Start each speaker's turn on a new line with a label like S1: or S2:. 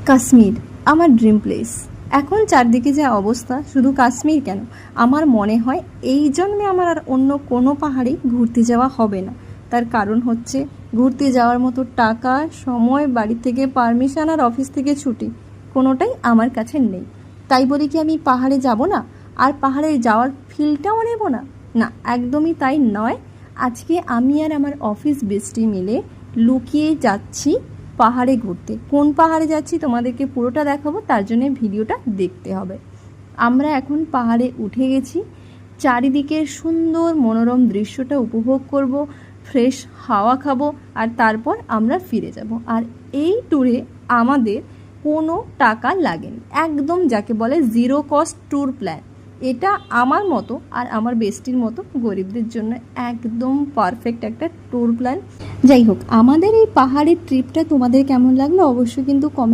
S1: কাশ্মীর আমার dream place. এখন চারদিকে যে অবস্থা, শুধু কাশ্মীর কেন, আমার মনে হয় এই জন্মে আমার আর অন্য কোনো পাহাড়ে ঘুরতে যাওয়া হবে না। তার কারণ হচ্ছে, ঘুরতে যাওয়ার মতো টাকা, সময়, বাড়ি থেকে পারমিশন আর অফিস থেকে ছুটি কোনোটাই আমার কাছে নেই। তাই বলি কি আমি পাহাড়ে যাব না, আর পাহাড়ে যাওয়ার ফিলটাও নেব না? না, একদমই তাই নয়। আজকে আমি আর আমার অফিস বেস্টি মিলে লুকিয়ে যাচ্ছি পাহাড়ে ঘুরতে। কোন পাহাড়ে যাচ্ছি তোমাদেরকে পুরোটা দেখাবো, তার জন্য ভিডিওটা দেখতে হবে। আমরা এখন পাহাড়ে উঠে গেছি, চারিদিকের সুন্দর মনোরম দৃশ্যটা উপভোগ করব, ফ্রেশ হাওয়া খাবো, আর তারপর আমরা ফিরে যাব। আর এই ট্যুরে আমাদের কোনো টাকা লাগেনি, একদম যাকে বলে জিরো কস্ট ট্যুর প্ল্যান। এটা আমার মতো আর আমার বেস্টির মতো গরিবদের জন্য একদম পারফেক্ট একটা ট্যুর প্ল্যান। যাই হোক, আমাদের এই পাহাড়ের ট্রিপটা তোমাদের কেমন লাগলো অবশ্যই কিন্তু কমেন্ট